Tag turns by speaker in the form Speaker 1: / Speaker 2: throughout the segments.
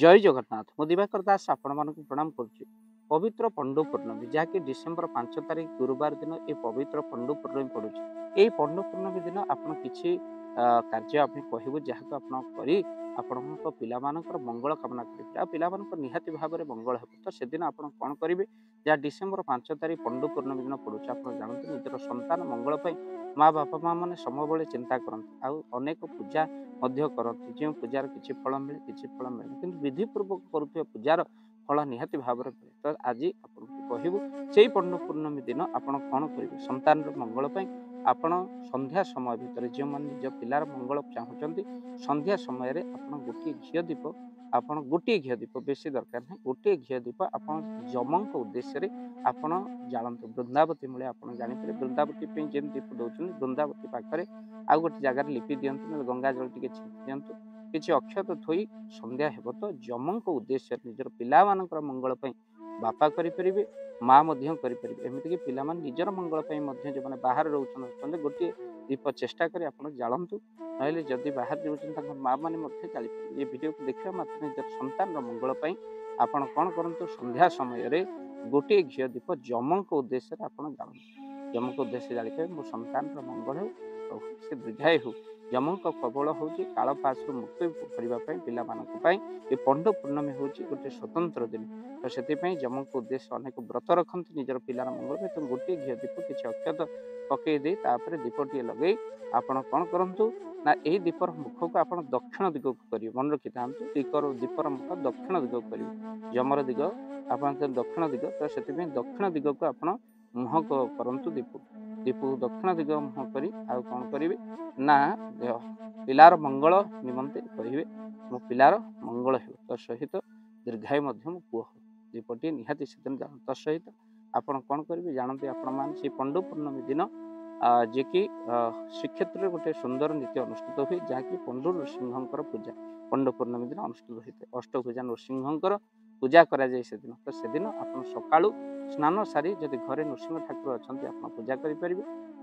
Speaker 1: जय जगन्नाथ मु दिवाकर दास आपण मानक प्रणाम करुच्ची। पवित्र पंडु पूर्णमी जहाँकि डिसेम्बर 5 तारिख गुरुवार दिन ये पवित्र पंडु पूर्णमी पड़ू। यही पंडु पूर्णमी दिन आपड़ किसी कार्य आम कहूँ जहाँ आपण पिलामानकर मंगल कामना करेंगे पिलामानकर निहाती भाव में मंगल हो तो से दिन आप कौन करेंगे जहाँ डिसेम्बर 5 तारिख पंडु पूर्णमी दिन पड़ू आप जानते निजर संतान मंगल माँ बापा माँ मैंने सबले चिंता करती आनेक पूजा करती जो पूजार किसी फल मिले किसी फल मिले कि विधिपूर्वक करुवा पूजार फल निहाती भाव में मिले। तो आज आपको कहूँ से पंडु पूर्णमी दिन आपड़ कौन करेंगे संतान मंगल आपण संध्या समय भितर जो मैंने निज पिलार मंगल चाहूँगी संध्या समय गोटे घी दीप आप गोटे घी दीप बेसी दरकार नहीं गोटे घी दीप आप जमक उद्देश्य आपण जालतु वृंदावती मूले आप जापर वृंदावती जेन दीप दौरान वृंदावती पाखे आउ गोटे जगार लिपि दिंतु गंगा जल टी छिंकी दिंतु किसी अक्षत थोई संध्या हे तो जमक उद्देश्य निजर पिला मंगल बापा करें माँ एमतीक पिला निजर मंगल जो मैंने बाहर रोचे गोटे दीप चेष्टा कर जालतु ना जदि बाहर रोचे माँ मैंने जापर ये वीडियो को देखा मात्र निजर संतान मंगल आपण कौन करूँ संध्या समय गोटे घी दीप जमक उद्देश्य आप जालतु जमक उद्देश्य जापर मो संतान मंगल हो से दीर्घायु हो जमक प्रबल हूँ काल पास मुक्ति करने ये पंडु पूर्णमी हूँ गोटे स्वतंत्र दिन तो से जमक उद्देश्य अनेक व्रत रखती निजर पिलार मंगल तो गोटे घी दीप किसी अक्षत पकई दीपटे लगे आपण कौन करूँ ना यही दीपर मुख को आप दक्षिण दिग को करेंगे मन रखी था दीपर मुख दक्षिण दिग को करेंगे जमर दिग आप दक्षिण दिग तो से दक्षिण दिग को आप मुह करूँ दीप दक्षिण दिग मुह कर कौन करेंगे ना पिलार मंगल निमंते कहे मो पिलार मंगल हो तसहित दीर्घायु मो पुह हो दीपटी निहाती से दिन जान तसहित आपण कौन करेंगे जानते आपण से पंडु पूर्णमी दिन जे कि श्रीक्षेत्र गोटे सुंदर नीति अनुष्ठित हुए जहाँकि पंडु नृसिंहकर पूजा पंडु पूर्णमी दिन अनुष्ठित होता है अष्टभुजा नृसिंहकर पूजा करा जाए से दिन तो से दिन आप सकाळु स्नान सारी जदि घरे नृसिंह ठाकुर अच्छा आप पूजा करेंगे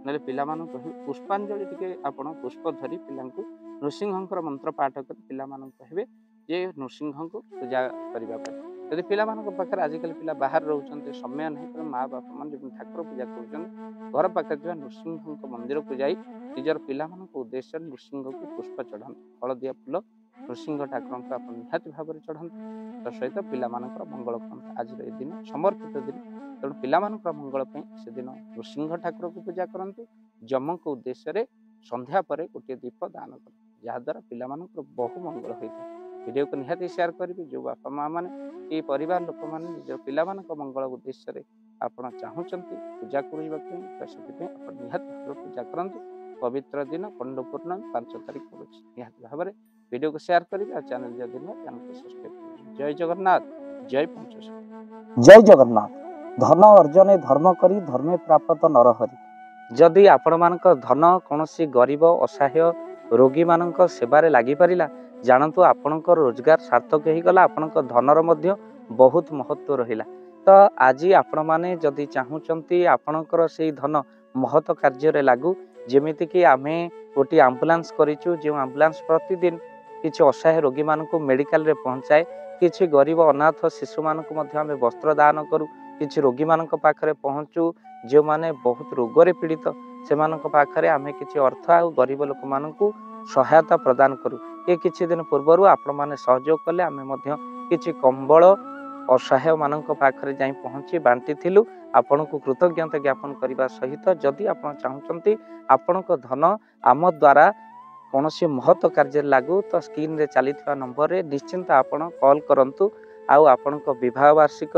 Speaker 1: ना पिला कह पुष्पांजलि टी आप पुष्प धरी पिला नृसिंहकर मंत्र पाठ कर पिला कहे जे नृसिंह को पूजा करने यदि पिला पाखे आजिकल पिला बाहर रोचे समय नहीं तो माँ बापा मान जो ठाकुर पूजा कर घर पाखे जो नृसिंह मंदिर को जाई निजर पिला उद्देश्य नृसिंह को पुष्प चढ़ाते हलदिया फूल नृसिंह ठाकुर को आप निहाती भाव में चढ़ाते तो सहित पिला मंगल करते आज ये दिन समर्पित दिन तेणु पिला मंगल से दिन नृसिंह ठाकुर को पूजा करते जमक उद्देश्य संध्या पर गोटे दीप दान कर जहाद्वारा पिला बहु मंगल होता है। वीडियो को निहाती शेयर करेंगे जो बापा माँ मैंने ये परिवार लोक मैंने निज पिला मंगल उद्देश्य आपड़ चाहूँगी पूजा करने तो से निहाती भाव पूजा करते पवित्र दिन पंडु पूर्णमी 5 तारिख पड़ू निहाती भाव में वीडियो को शेयर करेंगे चैनल जदि चैनल को सब्सक्राइब करेंगे। जय जगन्नाथ जय पंचशील
Speaker 2: जय जगन्नाथ। धन अर्जन धर्म करी धर्मे प्राप्त नरहरि।
Speaker 1: जदि आपण मानक धन कौन गरीब असहाय रोगी मानक सेवारे लगी पारिला जानतु आपणकर रोजगार सार्थक हो गला आपणकर धनर मध्य बहुत महत्व रहिला। तो आज आपण माने जदि चाहूचंती आपणकर से धन महत कार्य लागू जेमिति कि आमे गोटे आम्बुलांस करिचु जो आम्बुलांस प्रतिदिन किछि असहाय रोगी मानक मेडिकल रे पहुंचाए किछि गरीब अनाथ शिशु मानक मध्य आमे वस्त्र दान करू किछि रोगी मानक पाखरे पहुंचू जो माने बहुत रोगरे पीड़ित से मानक पाखरे आमे किछि अर्थ आ गरीब लोक मानकू सहायता प्रदान करू। ये किछि दिन पूर्व आपण माने सहयोग कले आमे मध्य किछि कंबल असहाय मानक पाखरे जाई पहुंची बांटी थिलु आपण को कृतज्ञता ज्ञापन करने सहित जदि आपण चाहूचंती आपण को धन आम द्वारा कौन से महत्व कार्य लागू तो स्क्रीन रे चली नंबर रे निश्चिंत आपण कॉल करंतु आउ आपण को विवाह वार्षिक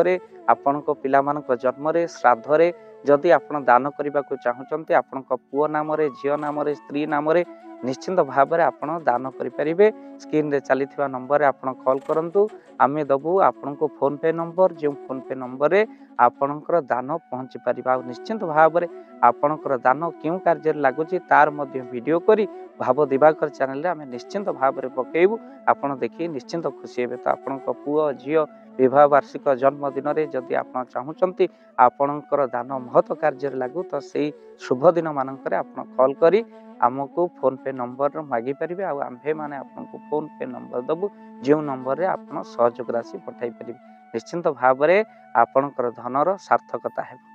Speaker 1: आपण को पिला मानक जन्म रे श्राद्ध रे जदि आपण दान करने को चाहूचंती आपण को पुओ नाम रे झियो नाम रे स्त्री नाम रे निश्चिंत भाव में आपण दान करें स्क्रीन रे चली नंबर आपण कॉल करंतु आमे दबु आपण को फोन पे नंबर जो फोन पे नंबर रे आपणकर दान पहुँची पार निश्चिंत भाव में आपणकर दान क्यों कार्य लगुच तार मध्य वीडियो करी भाव दिवाकर चैनल आम निश्चिंत भाव में पकेबू आपड़ देखिए निश्चिंत खुशी हे तो आपण पुओ झील विवाह वार्षिक जन्मदिन में जदि आप चाहूँगी आपणकर दान महत्व कार्य लागू तो से शुभ दिन मानक कॉल करी आमको फोन पे नंबर मागी पारे आम्भे मैंने आपको फोन पे नंबर दबु जो नंबर आप सहयोग राशि पठाई पारे निश्चिंत भाव में आपणकर धनर सार्थकता है।